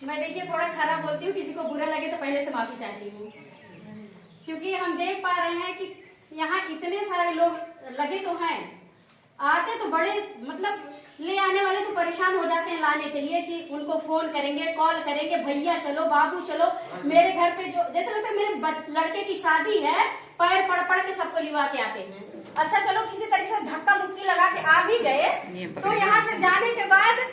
मैं देखिए थोड़ा खराब बोलती हूँ, किसी को बुरा लगे तो पहले से माफी चाहती हूँ, क्योंकि हम देख पा रहे हैं कि यहाँ इतने सारे लोग लगे तो हैं, आते तो बड़े मतलब ले आने वाले तो परेशान हो जाते हैं लाने के लिए कि उनको फोन करेंगे, कॉल करेंगे, भैया चलो, बाबू चलो, मेरे घर पे जो जैसे लगता है मेरे लड़के की शादी है, पैर पड़ पड़ के सबको लिवा के आते हैं। अच्छा चलो किसी तरह से धक्का मुक्की लगा के आ भी गए, तो यहाँ से जाने के बाद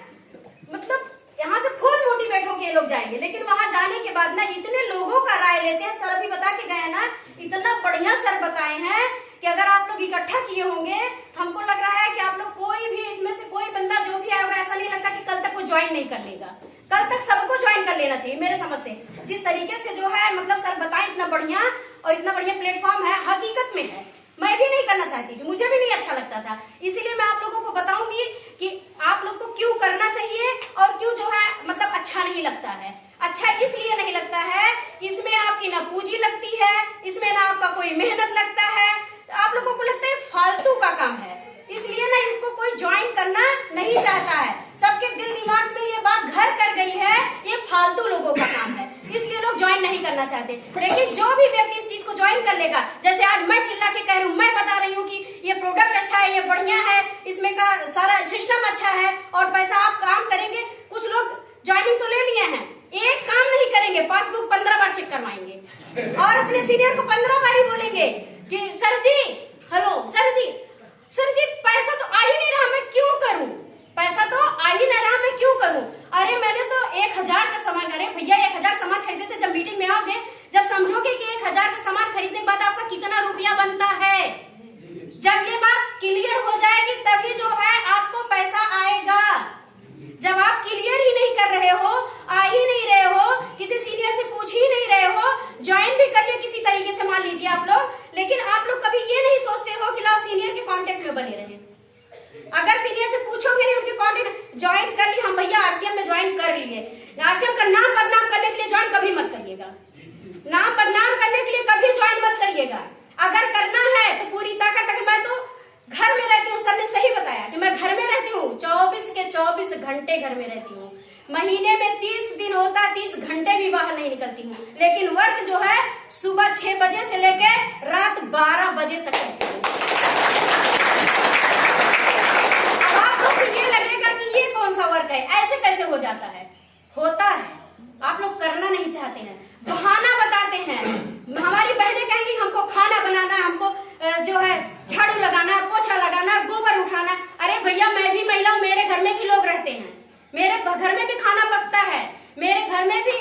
मतलब यहाँ से फुल मोटिवेट होके लोग जाएंगे, लेकिन वहां जाने के बाद ना इतने लोगों का राय लेते हैं। सर अभी बता के गए ना, इतना बढ़िया सर बताए हैं कि अगर आप लोग इकट्ठा किए होंगे तो हमको लग रहा है कि आप लोग कोई भी इसमें से कोई बंदा जो भी आएगा, ऐसा नहीं लगता कि कल तक वो ज्वाइन नहीं कर लेगा। कल तक सबको ज्वाइन कर लेना चाहिए मेरे समझ से। जिस तरीके से जो है मतलब सर बताए, इतना बढ़िया और इतना बढ़िया प्लेटफॉर्म है, हकीकत में है। मैं भी नहीं करना चाहती थी, मुझे भी नहीं अच्छा लगता था, इसीलिए मैं आप लोगों को बताऊंगी कि आप लोग को क्यों करना चाहिए और क्यों जो है मतलब अच्छा नहीं लगता है। अच्छा इसलिए नहीं लगता है, इसमें आपकी ना पूंजी लगती है, इसमें ना आपका कोई मेहनत लगता है, आप लोगों को लगता है फालतू का काम है, इसलिए ना इसको कोई ज्वाइन करना नहीं चाहता है। सबके दिल दिमाग में ये बात घर कर गई है, ये फालतू लोगों का काम है, इसलिए लोग ज्वाइन नहीं करना चाहते। लेकिन जो भी व्यक्ति इस चीज को ज्वाइन कर लेगा, जैसे आज मैं चिल्ला के कह रही हूँ, मैं बता रही हूँ कि ये प्रोडक्ट अच्छा है, ये बढ़िया है, इसमें का सारा सिस्टम अच्छा है और पैसा आप काम करेंगे। कुछ लोग ज्वाइनिंग तो ले लिए हैं, एक काम नहीं करेंगे, पासबुक 15 बार चेक करवाएंगे और अपने सीनियर को 15 बार ही बोलेंगे कि सर जी, हेलो सर जी पैसा तो आ ही नहीं रहा, मैं क्यों करूं? पैसा तो आ ही नहीं रहा, मैं क्यों करूं? अरे मैंने तो 1000 का सामान, अरे भैया 1000 सामान खरीदे थे। जब मीटिंग में आओगे, जब समझोगे कि 1000 का सामान खरीदने के बाद आपका कितना रुपया बनता है, जब ये बात क्लियर हो जाएगी तभी जो है आपको पैसा आएगा। जब आप क्लियर ही नहीं कर रहे हो, आ ही नहीं रहे हो, किसी सीनियर से पूछ ही नहीं रहे हो, ज्वाइन भी कर लिया किसी तरीके से मान लीजिए आप लोग, लेकिन आप लोग कभी ये नहीं सोचते हो कि लाओ सीनियर के कांटेक्ट में बने रहे। अगर सीनियर से पूछोगे नहीं, उनके कांटेक्ट ज्वाइन कर ली, हम भैया आरसीएम में ज्वाइन कर लिए, आरसीएम का नाम बदनाम करने के लिए ज्वाइन कभी मत करिएगा, नाम बदनाम करने के लिए कभी ज्वाइन मत करिएगा। अगर करना है तो पूरी ताकत, अगर मैं तो घर में रहती हूँ, सर ने सही बताया कि मैं घर में रहती हूँ, 24 के 24 घंटे घर में रहती हूँ, महीने में 30 दिन होता है, 30 घंटे भी बाहर नहीं निकलती हूँ, लेकिन वर्क जो है सुबह 6 बजे से लेके रात 12 बजे तक करती हूँ। अब आप लोग को ये लगेगा कि ये कौन सा वर्क है, ऐसे कैसे हो जाता है? होता है, आप लोग करना नहीं चाहते हैं, बहाना बताते हैं। हमारी बहनें कहेंगी हमको खाना बनाना, हमको जो है झाड़ू लगाना, पोछा लगाना, गोबर उठाना। अरे भैया मैं भी महिला हूँ, मेरे घर में भी लोग रहते हैं, मेरे घर में भी खाना पकता है, मेरे घर में भी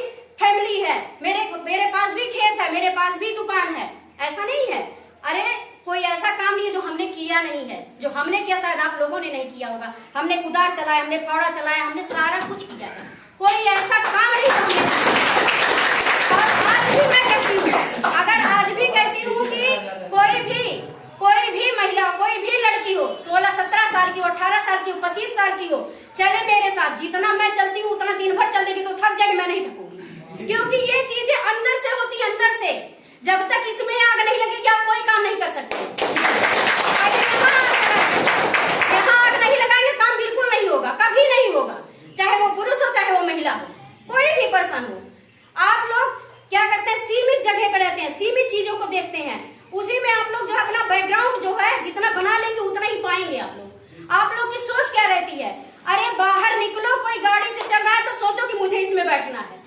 फैमिली है, मेरे पास भी खेत है, मेरे पास भी दुकान है, ऐसा नहीं है। अरे कोई ऐसा काम नहीं है जो हमने किया नहीं है, जो हमने किया शायद आप लोगों ने नहीं किया होगा। हमने कुदार चलाया, हमने फावड़ा चलाया, हमने सारा कुछ किया है, कोई ऐसा काम नहीं हमने। और आज भी मैं कहती हूँ, अगर आज भी कहती हूँ कि कोई भी महिला, कोई भी लड़की हो, 16-17 साल की हो, 18 साल की हो, 25 साल की हो, चले मेरे साथ, जितना मैं चलती हूँ उतना दिन भर चल देगी तो थक जाएगी, मैं नहीं थकूंगी, क्योंकि ये चीजें अंदर से होती है, अंदर से। जब तक इसमें आग नहीं लगेगी आप कोई काम नहीं कर सकते। यहाँ आग नहीं लगाएंगे काम बिल्कुल नहीं होगा, कभी नहीं होगा, चाहे वो पुरुष हो चाहे वो महिला हो, कोई भी पर्सन हो। आप लोग क्या करते हैं, सीमित जगह पर रहते हैं, सीमित चीजों को देखते हैं, उसी में आप लोग जो अपना बैकग्राउंड जो है जितना बना लेंगे उतना ही पाएंगे आप लोग। आप लोग की सोच क्या रहती है, अरे बाहर निकलो, कोई गाड़ी से चल रहा है तो सोचो कि मुझे इसमें बैठना है,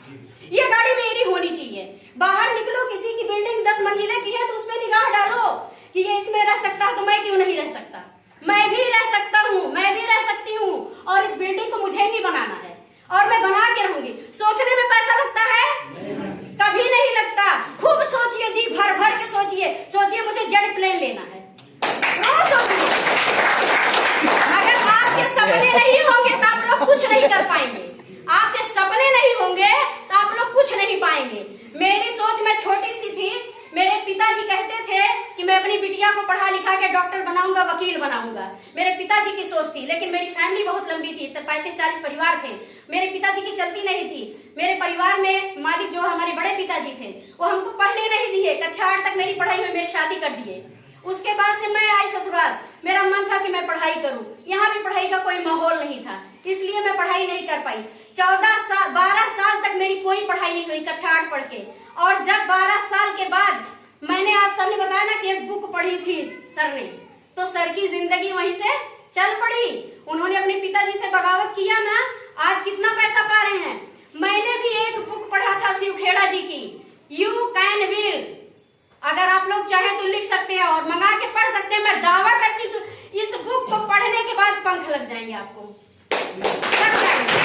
ये गाड़ी मेरी होनी चाहिए। बाहर निकलो, किसी की बिल्डिंग 10 मंजिले की है तो उसमें निगाह डालो कि ये इसमें रह सकता है तो मैं क्यों नहीं रह सकता, मैं भी रह सकता हूँ, मैं भी रह सकती हूँ, और इस बिल्डिंग को मुझे भी बनाना है और मैं बना के रहूंगी। सोचने में पैसा लगता है? कभी नहीं लगता। खूब सोचिए, जी भर भर के सोचिए मुझे जेट प्लेन लेना है, सोचिए। अगर आपके सपने नहीं होंगे तो आप लोग कुछ नहीं कर पाएंगे, आपके सपने नहीं होंगे तो आप लोग कुछ नहीं पाएंगे। मेरी सोच में छोटी सी थी, मेरे पिताजी कहते थे कि मैं अपनी बिटिया को पढ़ा लिखा के डॉक्टर बनाऊंगा, वकील बनाऊंगा, मेरे पिताजी की सोच थी। लेकिन मेरी फैमिली बहुत लंबी थी, 35-40 परिवार थे, मेरे पिताजी की चलती नहीं थी। मेरे परिवार में मालिक जो हमारे बड़े पिताजी थे वो हमको पढ़ने नहीं दिए, कक्षा 8 तक मेरी पढ़ाई हुई, मेरी शादी कर दिए। उसके बाद से मैं आई ससुराल, मेरा मन था कि मैं पढ़ाई करूं, यहाँ भी पढ़ाई का कोई माहौल नहीं था, इसलिए मैं पढ़ाई नहीं कर पाई। 12 साल तक मेरी कोई पढ़ाई नहीं हुई कक्षा 8 पढ़ के। और जब 12 साल के बाद मैंने, आज सर ने बताया ना कि एक बुक पढ़ी थी सर ने, तो सर की जिंदगी वहीं से चल पड़ी। उन्होंने अपने पिताजी से बगावत किया ना, आज कितना पैसा पा रहे हैं। मैंने भी एक बुक पढ़ा था शिव खेड़ा जी की, यू कैन विल, अगर आप लोग चाहे तो लिख सकते हैं और मंगा के पढ़ सकते हैं। मैं दावा करती हूँ इस बुक को पढ़ने के बाद पंख लग जाएंगे आपको, लग जाएंगे।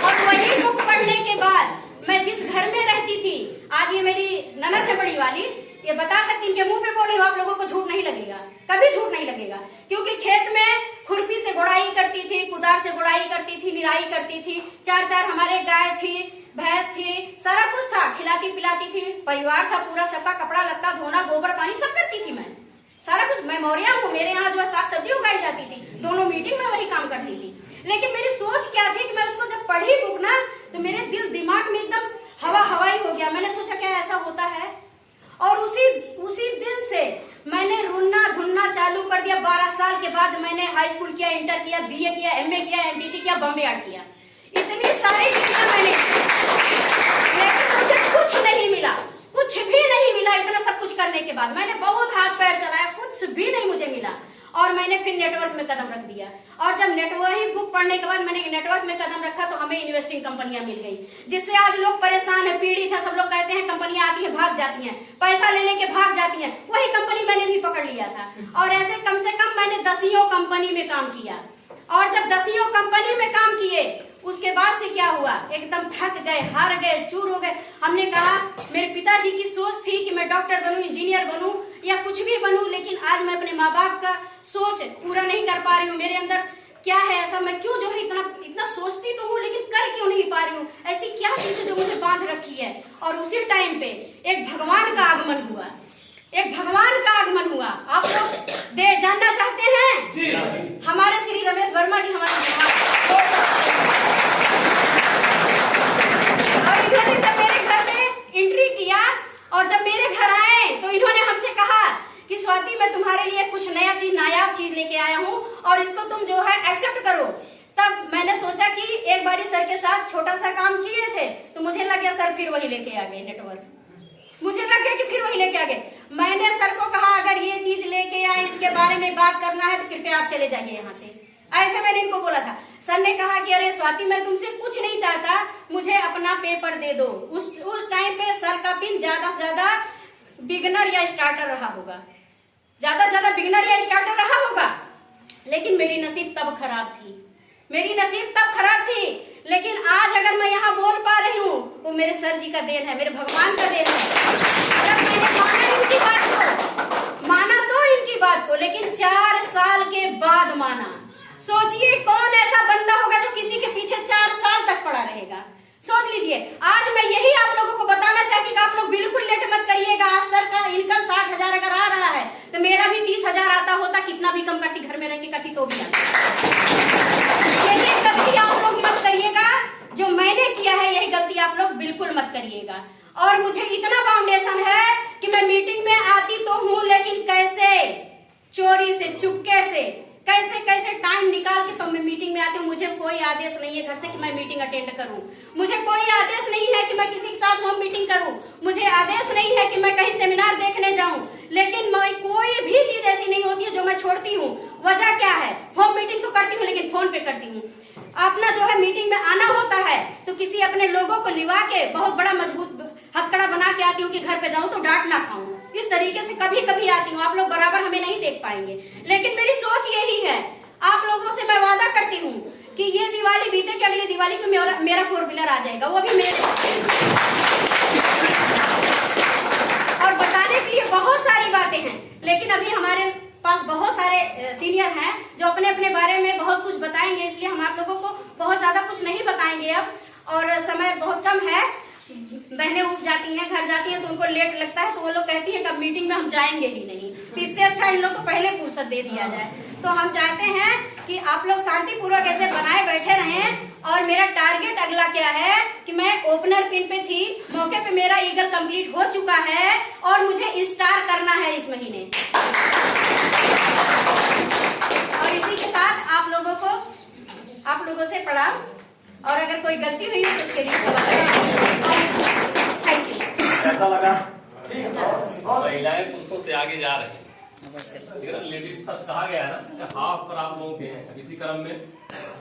और वही बुक पढ़ने के बाद मैं जिस घर में रहती थी, आज ये मेरी ननद है बड़ी वाली, ये बता सकती, इनके मुंह पे बोले हो आप लोगों को झूठ नहीं लगेगा, कभी झूठ नहीं लगेगा, क्योंकि खेत में खुरपी से गुड़ाई करती थी, कुदार से गुड़ाई करती थी, निराई करती थी, 4 हमारे गाय थी, भैंस थी, सारा कुछ था, खिलाती पिलाती थी, परिवार था पूरा, सबका कपड़ा लत्ता धोना, गोबर पानी सब करती थी मैं, सारा कुछ। मैं मौर्या हूँ, मेरे यहाँ जो है साग सब्जी उगाई जाती थी, दोनों मीटिंग में वही काम करती थी। लेकिन मेरी सोच क्या थी कि मैं उसको जब पढ़ी बुक ना, तो मेरे दिमाग में एकदम हवाई हो गया। मैंने सोचा क्या ऐसा होता है, और उसी दिन से मैंने रुनना धुनना चालू कर दिया। 12 साल के बाद मैंने हाई स्कूल किया, इंटर किया, BA किया, MA किया, MDT किया, बॉम्बे आर्ट किया, इतनी सारी डिग्रियां मैंने, लेकिन मुझे कुछ नहीं मिला, कुछ भी नहीं मिला। इतना सब कुछ करने के बाद मैंने बहुत हाथ पैर चलाया, कुछ भी नहीं मुझे मिला। और मैंने फिर नेटवर्क में कदम रख दिया, और जब नेटवर्क बुक पढ़ने के बाद मैंने नेटवर्क में कदम रखा तो हमें इन्वेस्टिंग कंपनियां मिल गई, जिससे आज लोग परेशान है, पीड़ित है। सब लोग कहते हैं कंपनियां आती हैं भाग जाती हैं, पैसा ले लेके भाग जाती हैं, वही कंपनी मैंने भी पकड़ लिया था। और ऐसे कम से कम मैंने 10 कंपनी में काम किया, और जब 10 कंपनी में काम किए उसके बाद से क्या हुआ, एकदम थक गए, हार गए, चूर हो गए। हमने कहा, मेरे पिताजी की सोच थी कि मैं डॉक्टर बनूं, इंजीनियर बनूं या कुछ भी बनूं, लेकिन आज मैं अपने माँ बाप का सोच पूरा नहीं कर पा रही हूँ। मेरे अंदर क्या है ऐसा, मैं क्यों जो है इतना सोचती तो हूँ लेकिन कर क्यों नहीं पा रही हूँ, ऐसी क्या चीज है जो मुझे बांध रखी है। और उसी टाइम पे एक भगवान का आगमन हुआ, एक भगवान का आगमन हुआ। आप लोग जानना चाहते हैं जी? हमारे श्री रमेश वर्मा जी हमारे और इन्होंने जब मेरे घर में एंट्री किया और जब मेरे घर आए तो इन्होंने हमसे कहा कि स्वाति मैं तुम्हारे लिए कुछ नया चीज, नायाब चीज लेके आया हूँ और इसको तुम जो है एक्सेप्ट करो। तब मैंने सोचा कि एक बारी सर के साथ छोटा सा काम किए थे तो मुझे लग गया सर फिर वही लेके आ गए नेटवर्क, मुझे लग गया कि फिर वही लेके आ गए। मैंने सर को कहा अगर ये चीज लेके आए, इसके बारे में बात करना है तो कृपया आप चले जाइए यहाँ से, ऐसे मैंने इनको बोला था। सर ने कहा कि अरे स्वाति मैं तुमसे कुछ नहीं चाहता, मुझे अपना पेपर दे दो। उस टाइम पे सर का पिन ज्यादा से ज्यादा बिगनर या स्टार्टर रहा होगा, ज्यादा से ज्यादा बिगनर या स्टार्टर रहा होगा। लेकिन मेरी नसीब तब खराब थी, मेरी नसीब तब खराब थी। लेकिन आज अगर मैं यहाँ बोल पा रही हूँ वो मेरे सर जी का देन है, मेरे भगवान का देन है। जब मैंने माना इनकी बात को, माना तो इनकी बात को, लेकिन 4 साल के बाद माना। सोचिए कौन ऐसा बंदा होगा जो किसी के पीछे 4 साल तक पड़ा रहेगा, सोच लीजिए। आज मैं यही आप लोगों को बताना चाहती हूँ, आप लोग बिल्कुल लेट मत करिएगा। आज सर का इनकम 60,000 अगर आ रहा है तो मेरा भी 30,000 आता होता, कितना भी कम करती, घर में रह के करती तो भी आता। यही गलती आप लोग मत करिएगा, जो मैंने किया है यही गलती आप लोग बिल्कुल मत करिएगा। और मुझे इतना फाउंडेशन है कि मैं मीटिंग में आती तो हूँ, लेकिन कैसे, चोरी से, चुपके से, कैसे कैसे टाइम निकाल के तो मैं मीटिंग में आती हूँ। मुझे कोई आदेश नहीं है घर से कि मैं मीटिंग अटेंड करूँ, मुझे कोई आदेश नहीं है कि मैं किसी के साथ होम मीटिंग करूँ, मुझे आदेश नहीं है कि मैं कहीं सेमिनार देखने जाऊँ। लेकिन मैं कोई भी चीज ऐसी नहीं होती है जो मैं छोड़ती हूँ। वजह क्या है, होम मीटिंग तो करती हूँ लेकिन फोन पे करती हूँ। अपना जो है मीटिंग में आना होता है तो किसी अपने लोगों को लिवा के बहुत बड़ा मजबूत हथकड़ा बना के आती हूँ कि घर पे जाऊँ तो डांट ना खाऊं। इस तरीके से कभी कभी आती हूँ, आप लोग बराबर हमें नहीं देख पाएंगे, लेकिन मेरी सोच यही है। आप लोगों से मैं वादा करती हूँ कि ये दिवाली बीते कि अगली दिवाली को मेरा 4 व्हीलर आ जाएगा, वो भी मेरे। और बताने के लिए बहुत सारी बातें हैं, लेकिन अभी हमारे पास बहुत सारे सीनियर हैं जो अपने अपने बारे में बहुत कुछ बताएंगे, इसलिए हम आप लोगों को बहुत ज्यादा कुछ नहीं बताएंगे अब, और समय बहुत कम है। बहनें उठ जाती हैं, घर जाती हैं तो उनको लेट लगता है, तो वो लोग कहती है कि अब मीटिंग में हम जाएंगे ही नहीं, तो इससे अच्छा इन लोग को पहले फुर्सत दे दिया जाए। तो हम चाहते हैं कि आप लोग शांतिपूर्वक ऐसे बनाए बैठे रहें। और मेरा टारगेट अगला क्या है कि मैं ओपनर पिन पे थी, मौके पे मेरा ईगल कंप्लीट हो चुका है और मुझे स्टार करना है इस महीने। और इसी के साथ आप लोगों से प्रणाम, और अगर कोई गलती हुई हो तो उसके लिए थैंक यू। कैसा लगा? महिलाएं पुरुषों से आगे जा रही है, लेडीज फर्स्ट कहा गया है ना, हाफ पर आप लोगों के हैं इसी क्रम में।